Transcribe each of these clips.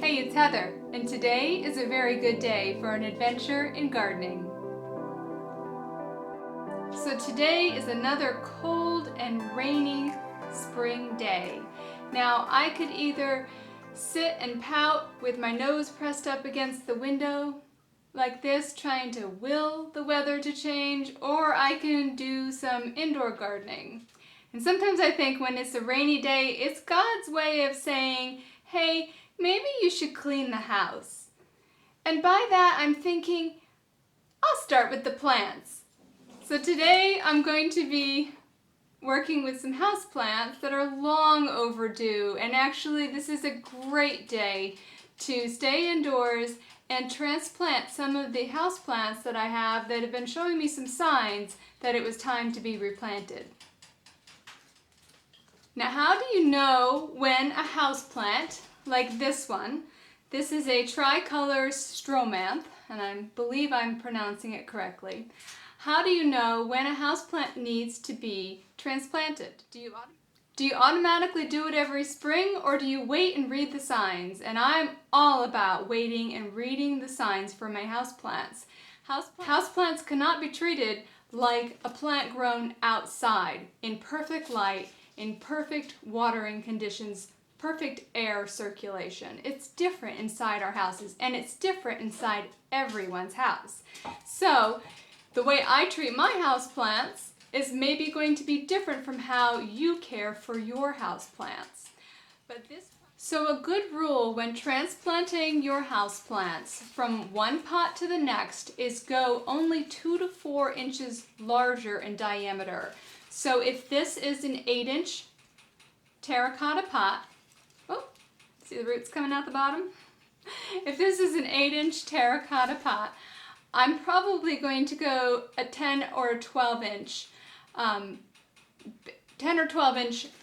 Hey, it's Heather, and today is a very good day for an adventure in gardening. So today is another cold and rainy spring day. Now I could either sit and pout with my nose pressed up against the window like this, trying to will the weather to change, or I can do some indoor gardening. And sometimes I think when it's a rainy day, it's God's way of saying, hey, maybe you should clean the house. And by that I'm thinking, I'll start with the plants. So today I'm going to be working with some houseplants that are long overdue, and actually this is a great day to stay indoors and transplant some of the houseplants that I have that have been showing me some signs that it was time to be replanted. Now, how do you know when a houseplant, like this one, this is a Tricolor Stromanthe, and I believe I'm pronouncing it correctly. How do you know when a houseplant needs to be transplanted? Do you automatically do it every spring, or do you wait and read the signs? And I'm all about waiting and reading the signs for my houseplants. Houseplants cannot be treated like a plant grown outside in perfect light, in perfect watering conditions, perfect air circulation. It's different inside our houses, and it's different inside everyone's house. So the way I treat my houseplants is maybe going to be different from how you care for your houseplants. So a good rule when transplanting your houseplants from one pot to the next is go only 2 to 4 inches larger in diameter. So if this is an 8-inch terracotta pot, oh, see the roots coming out the bottom? If this is an 8-inch terracotta pot, I'm probably going to go a 10 or 12 inch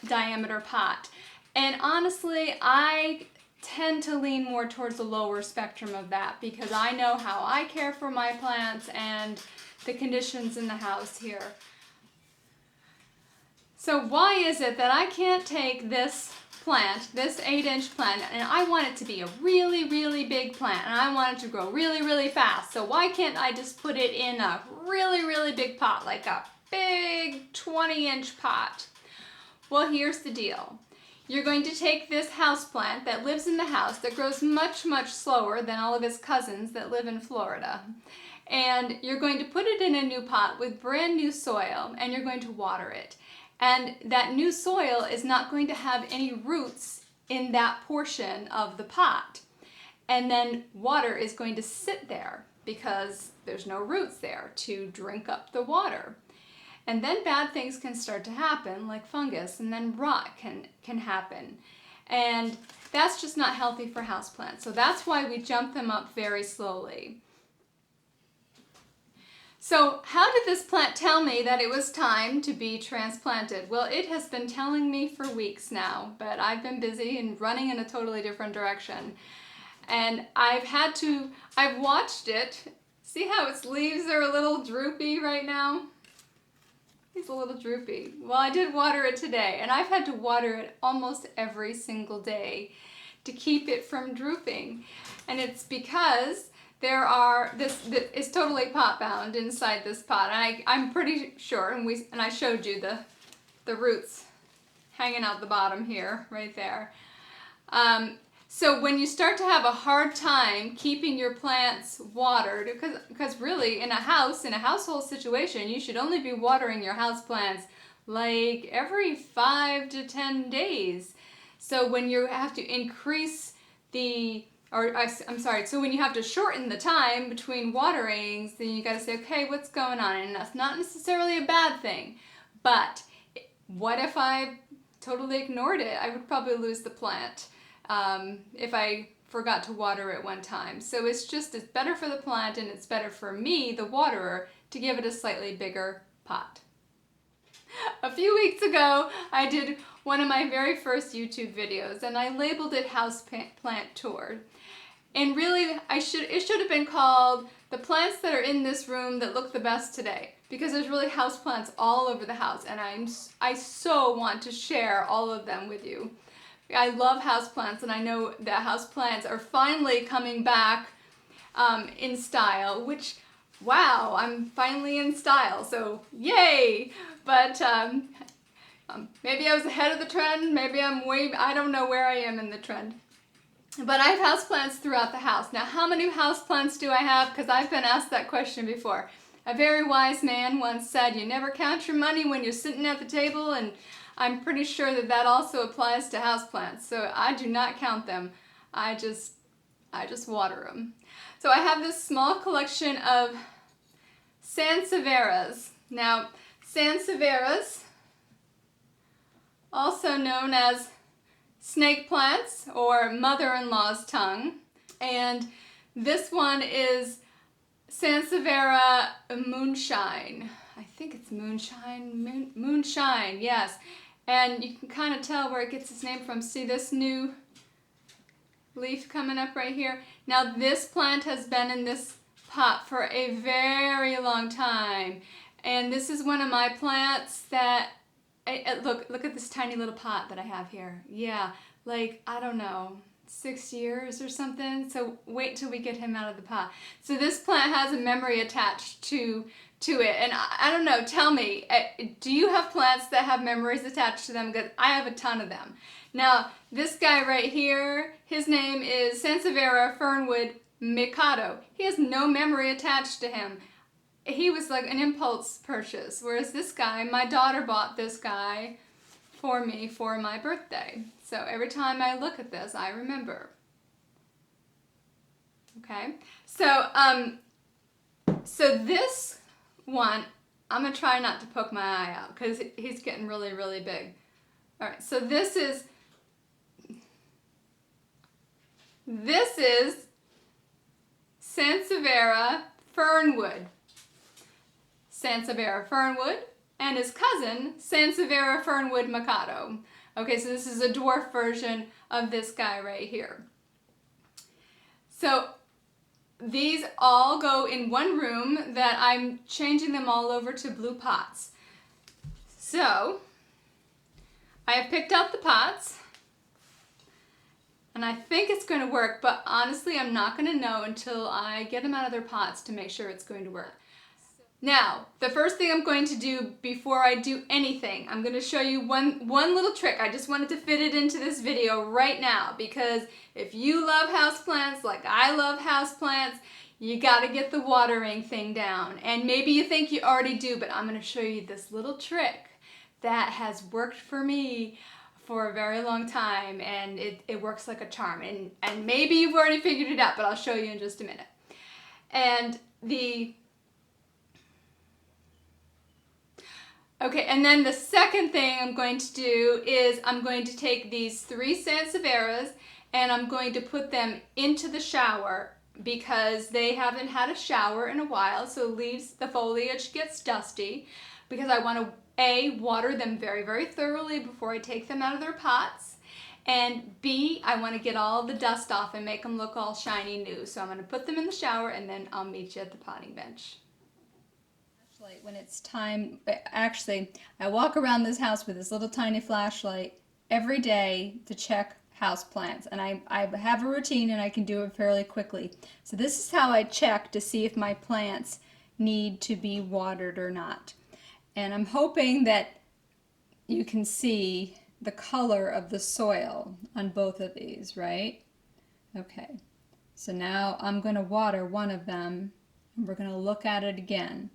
diameter pot. And honestly, I tend to lean more towards the lower spectrum of that because I know how I care for my plants and the conditions in the house here. So why is it that I can't take this plant, this 8-inch plant, and I want it to be a really, really big plant, and I want it to grow really, really fast. So why can't I just put it in a really, really big pot, like a big 20-inch pot? Well, here's the deal. You're going to take this houseplant that lives in the house that grows much, much slower than all of its cousins that live in Florida. And you're going to put it in a new pot with brand new soil, and you're going to water it. And that new soil is not going to have any roots in that portion of the pot. And then water is going to sit there because there's no roots there to drink up the water. And then bad things can start to happen, like fungus, and then rot can happen. And that's just not healthy for houseplants. So that's why we jump them up very slowly. So how did this plant tell me that it was time to be transplanted? Well, it has been telling me for weeks now, but I've been busy and running in a totally different direction. And I've watched it. See how its leaves are a little droopy right now? He's a little droopy. Well, I did water it today, and I've had to water it almost every single day to keep it from drooping. And it's because this is totally pot bound inside this pot. And I'm pretty sure, and I showed you the roots hanging out the bottom here, right there. So when you start to have a hard time keeping your plants watered, because really in a household situation, you should only be watering your houseplants like every 5 to 10 days. So when you have to so when you have to shorten the time between waterings, then you gotta say, okay, what's going on? And that's not necessarily a bad thing, but what if I totally ignored it? I would probably lose the plant if I forgot to water it one time. So it's better for the plant, and it's better for me, the waterer, to give it a slightly bigger pot. A few weeks ago, I did one of my very first YouTube videos, and I labeled it Houseplant Tour. And really, it should have been called The Plants That Are in This Room That Look the Best Today, because there's really houseplants all over the house, and I so want to share all of them with you. I love houseplants, and I know that houseplants are finally coming back in style, which, wow, I'm finally in style, so yay! But maybe I was ahead of the trend, maybe I don't know where I am in the trend. But I have houseplants throughout the house. Now, how many houseplants do I have? Because I've been asked that question before. A very wise man once said, you never count your money when you're sitting at the table, and I'm pretty sure that that also applies to houseplants. So I do not count them. I just water them. So I have this small collection of Sansevieras. Now, Sansevieras, also known as snake plants or mother-in-law's tongue, and this one is Sanseviera moonshine. I think it's moonshine, moonshine, yes. And you can kind of tell where it gets its name from. See this new leaf coming up right here? Now this plant has been in this pot for a very long time, and this is one of my plants that look at this tiny little pot that I have here. Yeah, like, I don't know, 6 years or something. So wait till we get him out of the pot. So this plant has a memory attached to it, and I don't know, tell me, do you have plants that have memories attached to them? Because I have a ton of them. Now, this guy right here, his name is Sanseviera Fernwood Mikado. He has no memory attached to him. He was like an impulse purchase, whereas this guy, my daughter bought this guy for me for my birthday. So every time I look at this, I remember. Okay, so so this one, I'm gonna try not to poke my eye out because he's getting really, really big. All right, so this is Sanseviera Fernwood. Sanseviera Fernwood and his cousin Sanseviera Fernwood Mikado. Okay, so this is a dwarf version of this guy right here. So these all go in one room that I'm changing them all over to blue pots. So I have picked out the pots, and I think it's going to work, but honestly I'm not going to know until I get them out of their pots to make sure it's going to work. Now, the first thing I'm going to do before I do anything, I'm going to show you one little trick. I just wanted to fit it into this video right now, because if you love houseplants like I love houseplants, you got to get the watering thing down. And maybe you think you already do, but I'm going to show you this little trick that has worked for me for a very long time, and it works like a charm. And maybe you've already figured it out, but I'll show you in just a minute. And okay, and then the second thing I'm going to do is I'm going to take these 3 Sansevieras and I'm going to put them into the shower because they haven't had a shower in a while, so the foliage gets dusty, because I want to A, water them very, very thoroughly before I take them out of their pots, and B, I want to get all the dust off and make them look all shiny new. So I'm going to put them in the shower and then I'll meet you at the potting bench. When it's time, actually, I walk around this house with this little tiny flashlight every day to check houseplants, and I have a routine and I can do it fairly quickly. So this is how I check to see if my plants need to be watered or not. And I'm hoping that you can see the color of the soil on both of these, right? Okay, so now I'm going to water one of them and we're going to look at it again.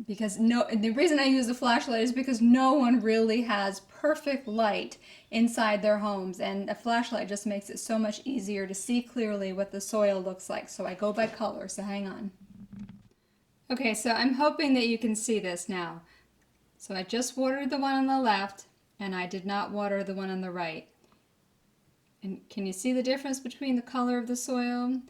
Because the reason I use a flashlight is because no one really has perfect light inside their homes, and a flashlight just makes it so much easier to see clearly what the soil looks like. So I go by color, so hang on. Okay, so I'm hoping that you can see this now. So I just watered the one on the left, and I did not water the one on the right. And can you see the difference between the color of the soil?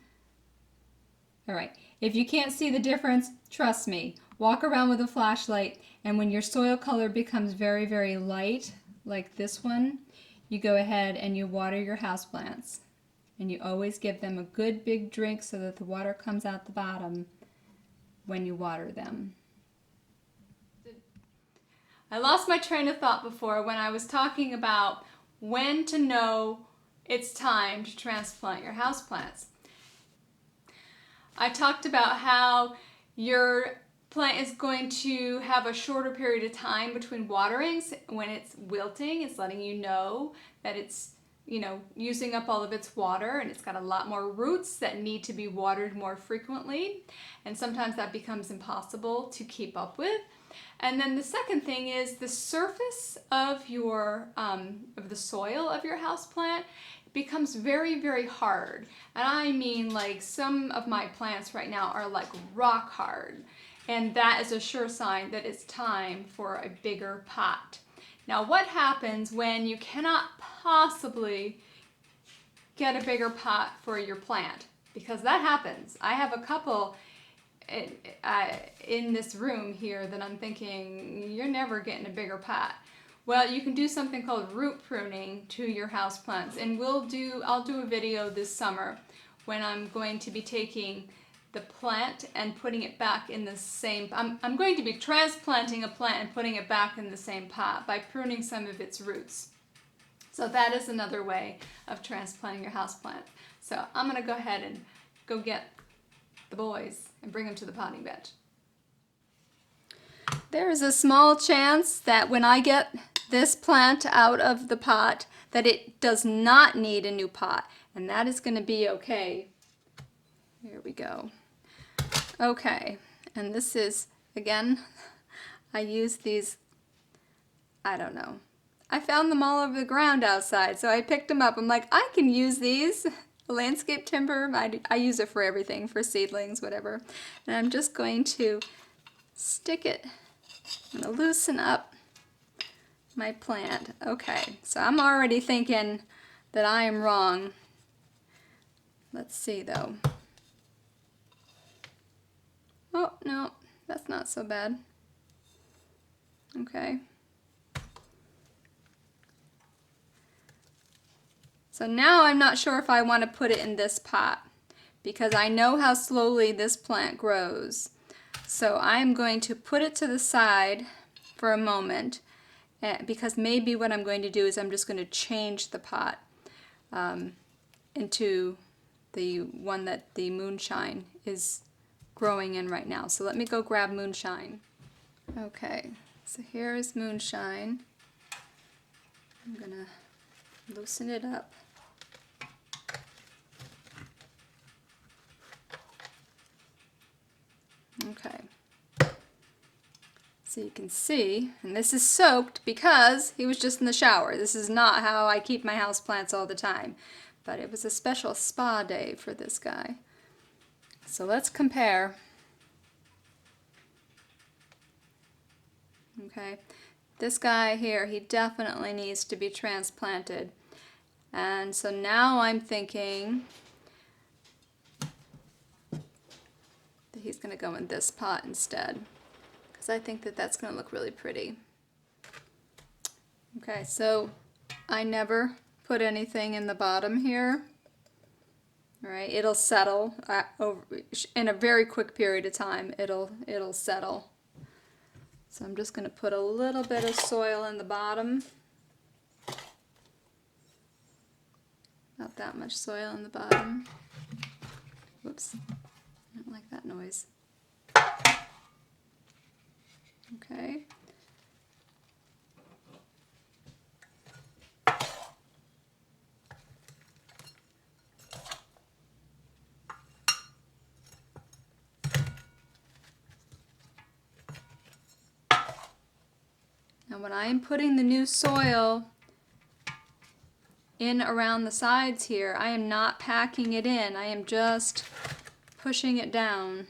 All right, if you can't see the difference, trust me. Walk around with a flashlight, and when your soil color becomes very, very light, like this one, you go ahead and you water your houseplants. And you always give them a good big drink so that the water comes out the bottom when you water them. I lost my train of thought before when I was talking about when to know it's time to transplant your houseplants. I talked about how your plant is going to have a shorter period of time between waterings. When it's wilting, it's letting you know that it's, using up all of its water, and it's got a lot more roots that need to be watered more frequently. And sometimes that becomes impossible to keep up with. And then the second thing is the surface of your of the soil of your houseplant becomes very, very hard. And I mean, like, some of my plants right now are like rock hard. And that is a sure sign that it's time for a bigger pot. Now, what happens when you cannot possibly get a bigger pot for your plant? Because that happens. I have a couple in this room here that I'm thinking, you're never getting a bigger pot. Well, you can do something called root pruning to your houseplants, and I'll do a video this summer when I'm going to be taking the plant and putting it back in the same, I'm going to be transplanting a plant and putting it back in the same pot by pruning some of its roots. So that is another way of transplanting your houseplant. So I'm going to go ahead and go get the boys and bring them to the potting bed. There is a small chance that when I get this plant out of the pot that it does not need a new pot, and that is going to be okay. Here we go. Okay, and this is, again, I use these, I don't know. I found them all over the ground outside, so I picked them up. I'm like, I can use these. Landscape timber, I use it for everything, for seedlings, whatever. And I'm just going to stick it, I'm going to loosen up my plant. Okay, so I'm already thinking that I am wrong. Let's see though. Oh, no, that's not so bad. Okay. So now I'm not sure if I want to put it in this pot because I know how slowly this plant grows. So I'm going to put it to the side for a moment because maybe what I'm going to do is I'm just going to change the pot into the one that the moonshine is growing in right now. So let me go grab moonshine. Okay, so here is moonshine. I'm gonna loosen it up. Okay, so you can see, and this is soaked because he was just in the shower. This is not how I keep my houseplants all the time, but it was a special spa day for this guy. So let's compare. Okay, this guy here, he definitely needs to be transplanted. And so now I'm thinking that he's going to go in this pot instead, because I think that that's going to look really pretty. Okay, so I never put anything in the bottom here. All right, it'll settle over in a very quick period of time. It'll settle. So I'm just going to put a little bit of soil in the bottom. Not that much soil in the bottom. Whoops, I don't like that noise. Okay. Now when I am putting the new soil in around the sides here, I am not packing it in. I am just pushing it down.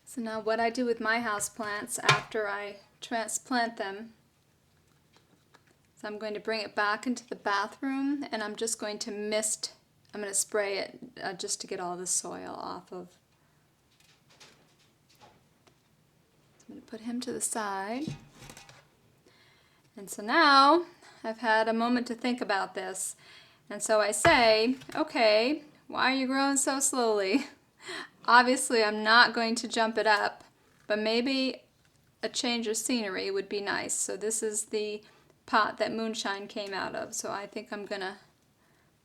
So now what I do with my houseplants after I transplant them, so I'm going to bring it back into the bathroom and I'm just going to I'm going to spray it just to get all the soil off of. I'm going to put him to the side. And so now I've had a moment to think about this. And so I say, okay, why are you growing so slowly? Obviously I'm not going to jump it up, but maybe a change of scenery would be nice. So this is the pot that moonshine came out of. So I think I'm gonna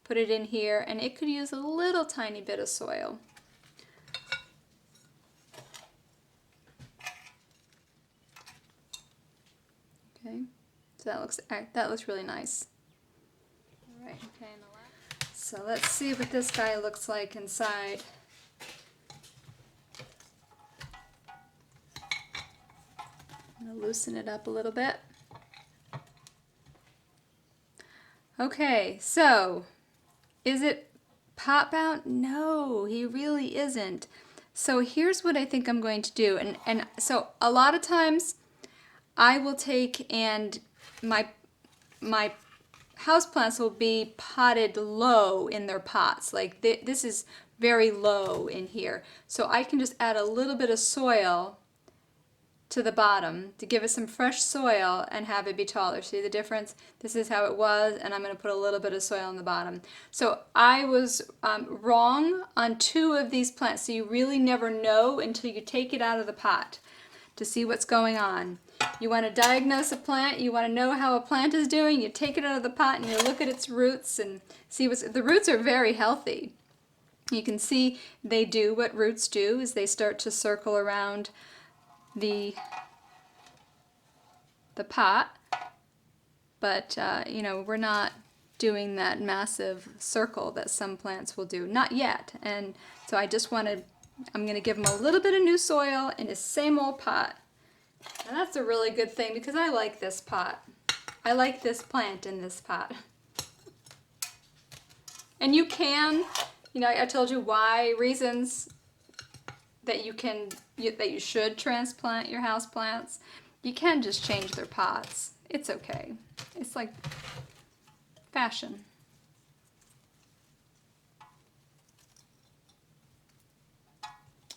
put it in here, and it could use a little tiny bit of soil. Okay, so that looks really nice. All right, okay. So let's see what this guy looks like inside. I'm gonna loosen it up a little bit. Okay, so is it pot bound? No, he really isn't. So here's what I think I'm going to do, and so a lot of times I will take and my houseplants will be potted low in their pots. Like this is very low in here. So I can just add a little bit of soil to the bottom to give it some fresh soil and have it be taller. See the difference? This is how it was, and I'm going to put a little bit of soil on the bottom. So I was wrong on 2 of these plants. So you really never know until you take it out of the pot to see what's going on. You want to diagnose a plant, you want to know how a plant is doing, you take it out of the pot and you look at its roots and see the roots are very healthy. You can see they do what roots do, is they start to circle around the pot, but you know, we're not doing that massive circle that some plants will do, not yet. And so I'm going to give them a little bit of new soil in the same old pot. And that's a really good thing because I like this pot. I like this plant in this pot. And you can, you know, I told you reasons that you should transplant your houseplants. You can just change their pots. It's okay. It's like fashion.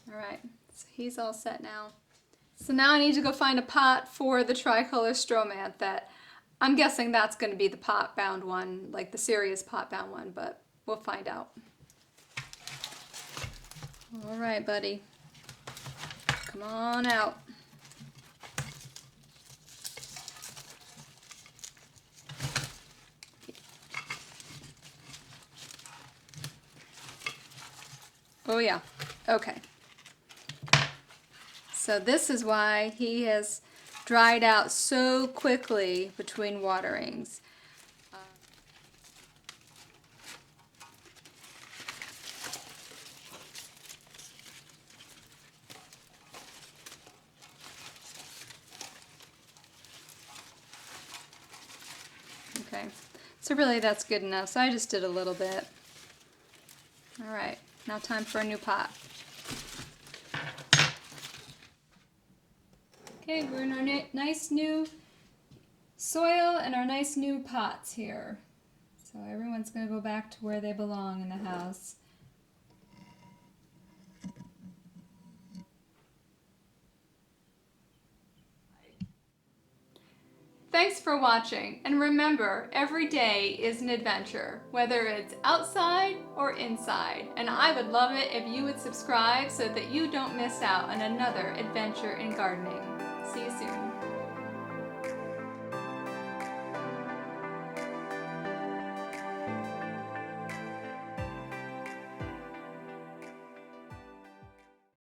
All right, so he's all set now. So now I need to go find a pot for the Tricolor Stromanthe that I'm guessing that's going to be the pot bound one, like the serious pot bound one, but we'll find out. All right, buddy. Come on out. Oh yeah, okay. So this is why he has dried out so quickly between waterings. Okay, so really that's good enough. So I just did a little bit. All right, now time for a new pot. Okay, we're in our nice new soil and our nice new pots here. So everyone's going to go back to where they belong in the house. Thanks for watching, and remember, every day is an adventure, whether it's outside or inside. And I would love it if you would subscribe so that you don't miss out on another adventure in gardening. See you soon.